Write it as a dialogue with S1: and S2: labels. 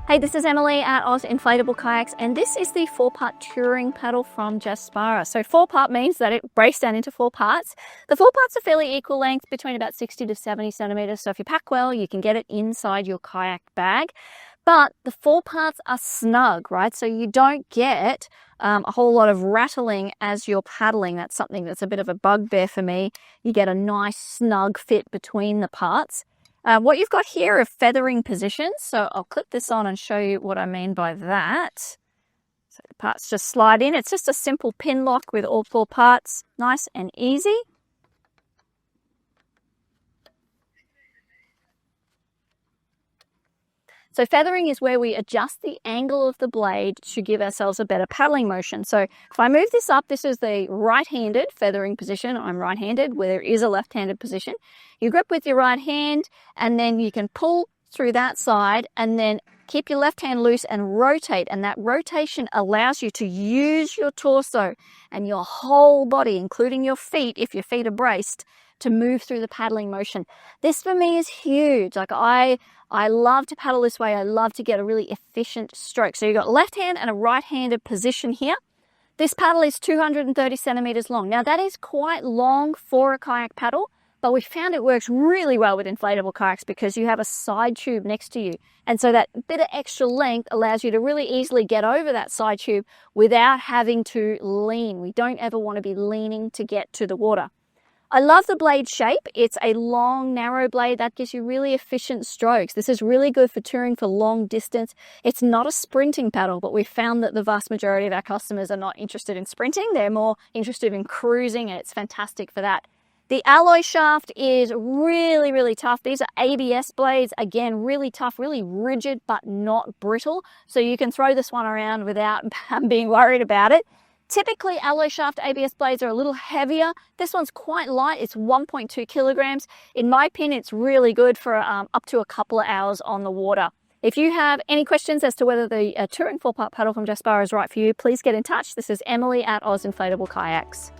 S1: Hey, this is Emily at Inflatable Kayaks, and this is the 4-part touring paddle from Jaspara. So 4-part means that it breaks down into 4 parts. The 4 parts are fairly equal length, between about 60 to 70 centimeters. So if you pack well, you can get it inside your kayak bag. But the 4 parts are snug, right? So you don't get a whole lot of rattling as you're paddling. That's something that's a bit of a bugbear for me. You get a nice snug fit between the parts. What you've got here are feathering positions. So I'll clip this on and show you what I mean by that. So the parts just slide in. It's just a simple pin lock with all 4 parts. Nice and easy. So feathering is where we adjust the angle of the blade to give ourselves a better paddling motion. So if I move this up, this is the right-handed feathering position. I'm right-handed, where there is a left-handed position. You grip with your right hand, and then you can pull through that side, and then keep your left hand loose and rotate. And that rotation allows you to use your torso and your whole body, including your feet, if your feet are braced, to move through the paddling motion. This for me is huge. Like I love to paddle this way. I love to get a really efficient stroke. So you've got left hand and a right-handed position here. This paddle is 230 centimeters long. Now that is quite long for a kayak paddle, but we found it works really well with inflatable kayaks because you have a side tube next to you. And so that bit of extra length allows you to really easily get over that side tube without having to lean. We don't ever want to be leaning to get to the water. I love the blade shape. It's a long, narrow blade that gives you really efficient strokes. This is really good for touring for long distance. It's not a sprinting paddle, but we've found that the vast majority of our customers are not interested in sprinting. They're more interested in cruising, and it's fantastic for that. The alloy shaft is really, really tough. These are ABS blades. Again, really tough, really rigid, but not brittle. So you can throw this one around without being worried about it. Typically, alloy shaft ABS blades are a little heavier. This one's quite light. It's 1.2 kilograms. In my opinion, it's really good for up to a couple of hours on the water. If you have any questions as to whether the touring 4-part paddle from Jaspara is right for you, please get in touch. This is Emily at Inflatable Kayaks.